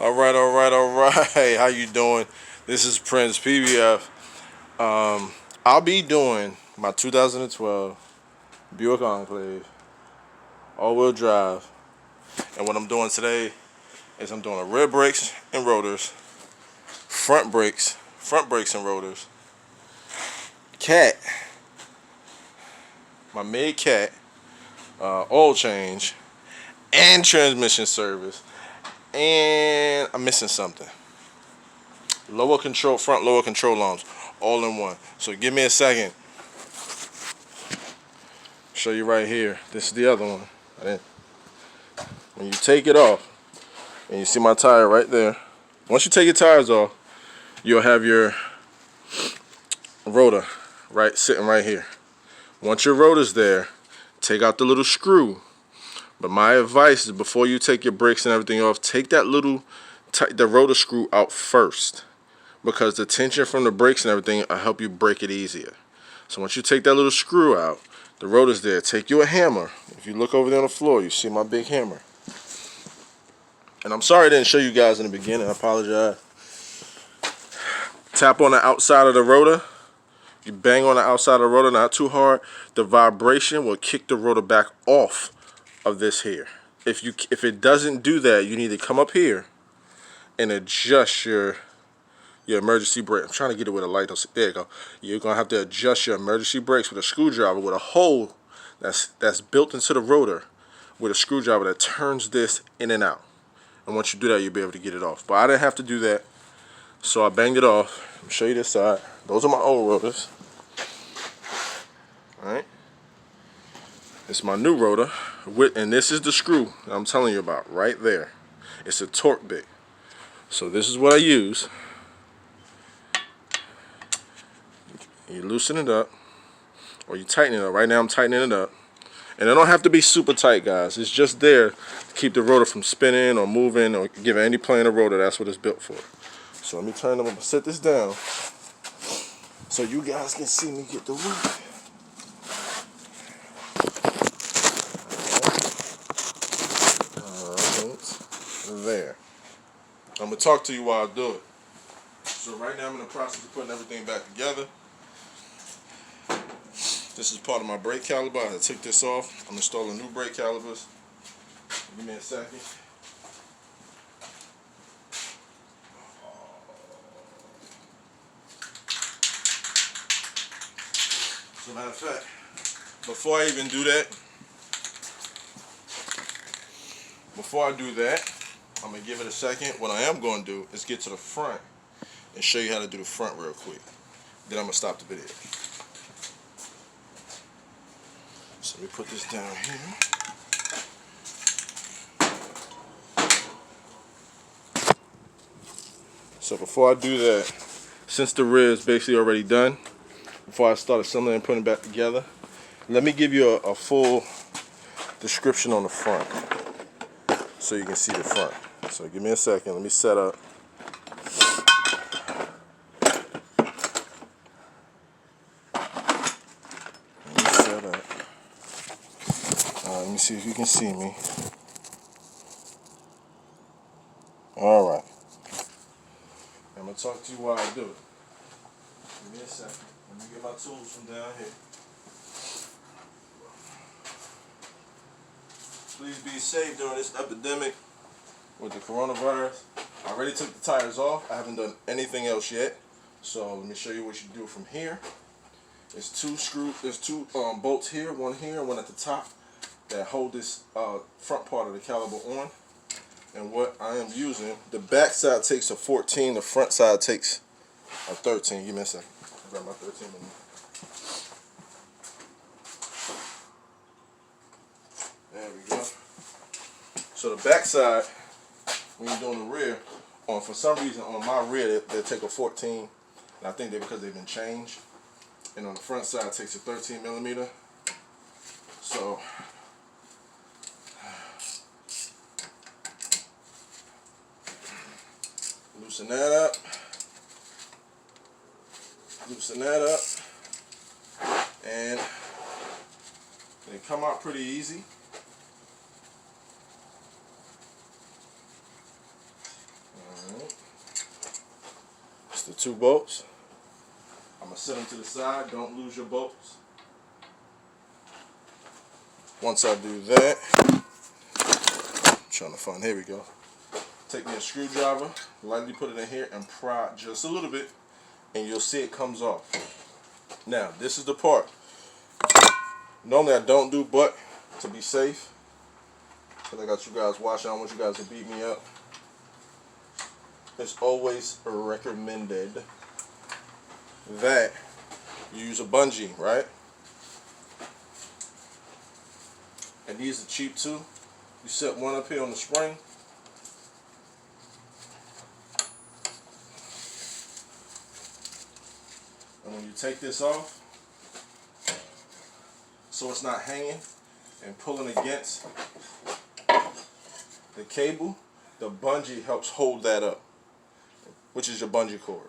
All right. How you doing? This is Prince PBF. I'll be doing my 2012 Buick Enclave all-wheel drive, and what I'm doing today is I'm doing a rear brakes and rotors, front brakes and rotors, cat, my mid cat, oil change, and transmission service, and I'm missing something. Front lower control arms, all in one. So give me a second. Show you right here. This is the other one. When you take it off, and you see my tire right there. Once you take your tires off, you'll have your rotor sitting right here. Once your rotor's there, take out the little screw. But my advice is before you take your brakes and everything off, take that the rotor screw out first, because the tension from the brakes and everything will help you brake it easier. So once you take that little screw out, the rotor's there. Take you a hammer. If you look over there on the floor, you see my big hammer. And I'm sorry I didn't show you guys in the beginning. I apologize. Tap on the outside of the rotor. You bang on the outside of the rotor, not too hard. The vibration will kick the rotor back off of this here. If it doesn't do that, you need to come up here and adjust your emergency brake. I'm trying to get it with a light. There you go. You're gonna have to adjust your emergency brakes with a screwdriver with a hole that's built into the rotor with a screwdriver that turns this in and out. And once you do that, you'll be able to get it off. But I didn't have to do that, so I banged it off. I'll show you this side. Those are my old rotors. All right. It's my new rotor, and this is the screw that I'm telling you about right there. It's a torque bit. So this is what I use. You loosen it up, or you tighten it up. Right now I'm tightening it up. And it don't have to be super tight, guys. It's just there to keep the rotor from spinning or moving or giving any plane a rotor. That's what it's built for. So let me I'm gonna set this down so you guys can see me get the work. Alright, there. I'm gonna talk to you while I do it. So right now I'm in the process of putting everything back together. This is part of my brake caliper. I took this off. I'm installing new brake calipers. Give me a second. As a matter of fact, before I even do that, I'm going to give it a second. What I am going to do is get to the front and show you how to do the front real quick. Then I'm going to stop the video. So let me put this down here. So before I do that, since the rear is basically already done, before I start assembling and putting it back together, let me give you a full description on the front so you can see the front. So give me a second, let me set up. Let me see if you can see me. Alright. I'm going to talk to you while I do it. Give me a second. Let me get my tools from down here. Please be safe during this epidemic with the coronavirus. I already took the tires off. I haven't done anything else yet. So let me show you what you do from here. There's two bolts here, one at the top, that hold this front part of the caliper on. And what I am using, the back side takes a 14, the front side takes a 13. Give me a second. I'll grab my 13 minutes. There we go. So the back side, when you're doing the rear, for some reason on my rear they take a 14, and I think they're because they've been changed. And on the front side it takes a 13 millimeter. So loosen that up, and they come out pretty easy. 2 bolts. I'm going to set them to the side. Don't lose your bolts. Once I do that, I'm trying to find, here we go. Take me a screwdriver, lightly put it in here and pry just a little bit, and you'll see it comes off. Now, this is the part. Normally I don't do, but to be safe, because I got you guys watching, I don't want you guys to beat me up. It's always recommended that you use a bungee, right? And these are cheap too. You set one up here on the spring. And when you take this off, so it's not hanging and pulling against the cable, the bungee helps hold that up, which is your bungee cord.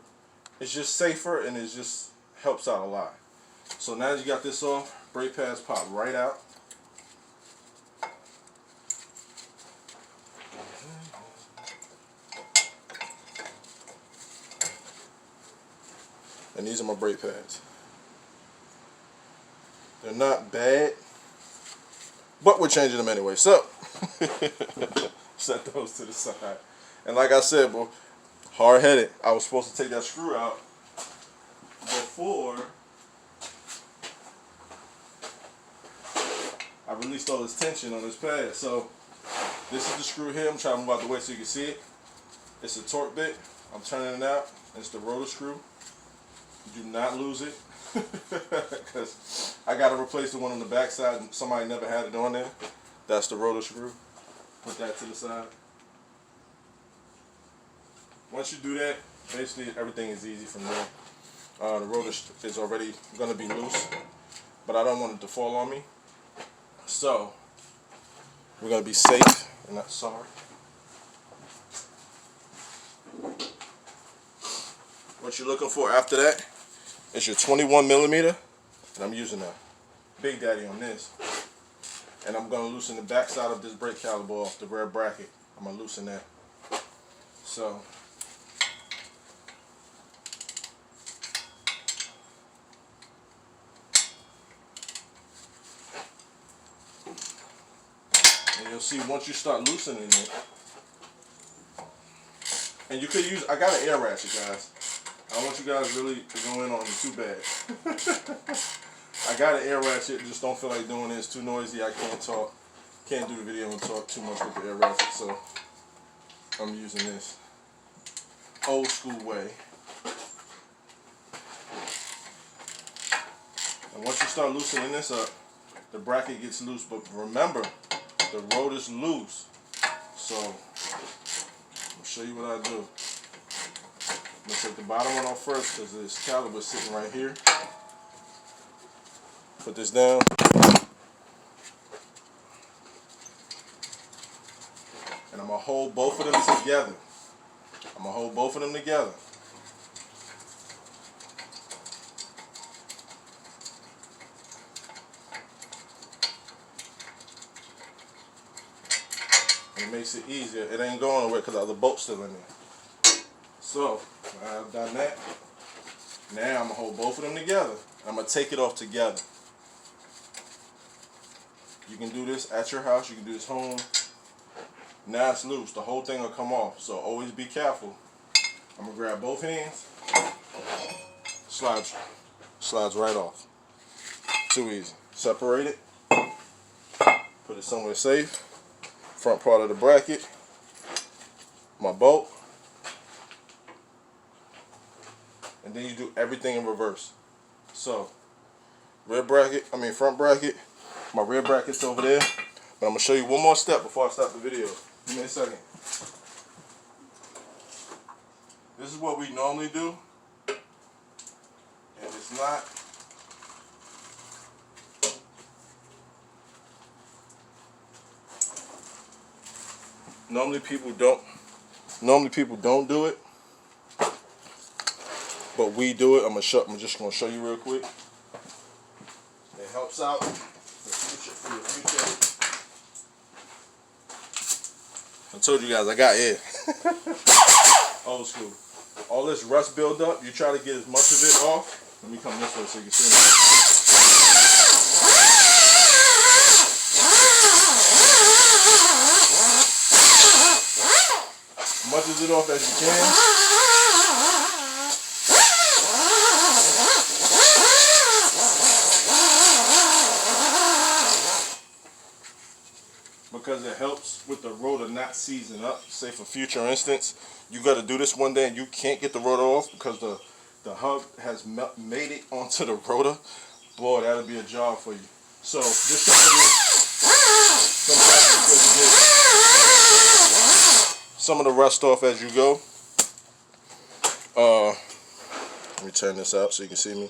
It's just safer and it just helps out a lot. So now that you got this off, brake pads pop right out. And these are my brake pads. They're not bad, but we're changing them anyway. So, set those to the side. And like I said, boy, hard-headed. I was supposed to take that screw out before I released all this tension on this pad. So, this is the screw here. I'm trying to move out the way so you can see it. It's a torque bit. I'm turning it out. It's the rotor screw. Do not lose it, because I got to replace the one on the back side. Somebody never had it on there. That's the rotor screw. Put that to the side. Once you do that, basically everything is easy from there. The rotor is already going to be loose, but I don't want it to fall on me. So we're going to be safe and not sorry. What you're looking for after that is your 21mm, and I'm using a Big Daddy on this. And I'm going to loosen the back side of this brake caliper off, the rear bracket. I'm going to loosen that. So, and you'll see once you start loosening it, and you could use, I got an air ratchet, guys. I don't want you guys really to go in on me too bad. I got an air ratchet, just don't feel like doing it. It's too noisy. I can't talk. Can't do the video and talk too much with the air ratchet, so I'm using this old school way. And once you start loosening this up, the bracket gets loose. But remember, the rotor's loose. So I'll show you what I do. I'm going to take the bottom one off first because this caliper is sitting right here. Put this down. And I'm going to hold both of them together. I'm going to hold both of them together. And it makes it easier. It ain't going nowhere because the other bolt's still in there. So, I've done that. Now I'm going to hold both of them together. I'm going to take it off together. You can do this at your house. You can do this home. Now it's loose. The whole thing will come off. So always be careful. I'm going to grab both hands. Slides right off. Too easy. Separate it. Put it somewhere safe. Front part of the bracket. My bolt. And then you do everything in reverse. So, front bracket. My rear bracket's over there. But I'm going to show you one more step before I stop the video. Give me a second. This is what we normally do. And it's not. Normally people don't do it. But we do it. I'm just going to show you real quick. It helps out for your future. I told you guys I got air. Old school. all this rust buildup, you try to get as much of it off. Let me come this way so you can see me. As much of it off as you can. Because it helps with the rotor not seizing up. Say for future instance, you got to do this one day and you can't get the rotor off because the hub has made it onto the rotor. Boy, that'll be a job for you. So just sometimes it's good to get some of the rust off as you go. Let me turn this out so you can see me.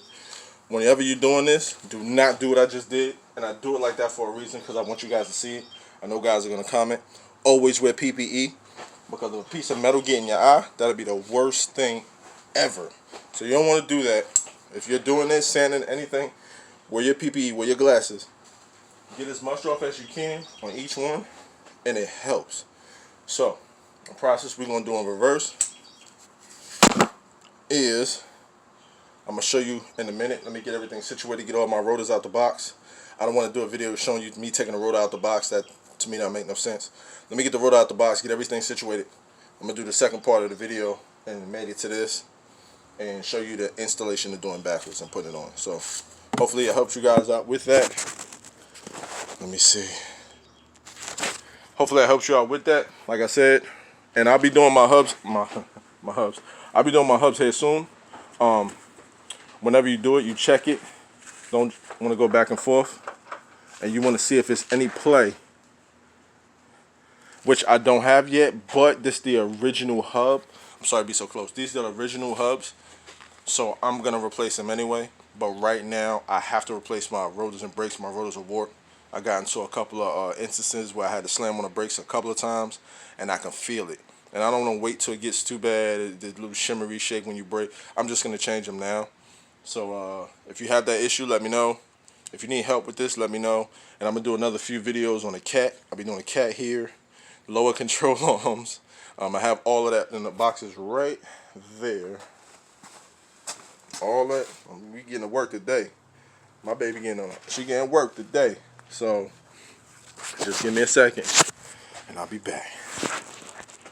Whenever you're doing this, do not do what I just did. And I do it like that for a reason because I want you guys to see it. I know guys are going to comment. Always wear PPE because if a piece of metal get in your eye, that'll be the worst thing ever. So you don't want to do that. If you're doing this, sanding anything, wear your PPE, wear your glasses. Get as much off as you can on each one, and it helps. So the process we're going to do in reverse is, I'm going to show you in a minute. Let me get everything situated, get all my rotors out the box. I don't want to do a video showing you me taking the rotor out the box. That to me don't make no sense. Let me get the rotor out the box, get everything situated. I'm going to do the second part of the video and make it to this and show you the installation of doing backwards and putting it on. So hopefully it helps you guys out with that. Let me see. Hopefully that helps you out with that, like I said. And I'll be doing my hubs, my hubs. I'll be doing my hubs here soon. Whenever you do it, you check it. Don't want to go back and forth. And you want to see if there's any play, which I don't have yet, but this is the original hub. I'm sorry to be so close. These are the original hubs, so I'm going to replace them anyway. But right now, I have to replace my rotors and brakes. My rotors are warped. I got into a couple of instances where I had to slam on the brakes a couple of times, and I can feel it. And I don't want to wait till it gets too bad, the little shimmery shake when you brake. I'm just going to change them now. So if you have that issue, let me know. If you need help with this, let me know. And I'm going to do another few videos on the cat. I'll be doing a cat here, lower control arms. I have all of that in the boxes right there. All that. We getting to work today. My baby she getting work today. So just give me a second and I'll be back.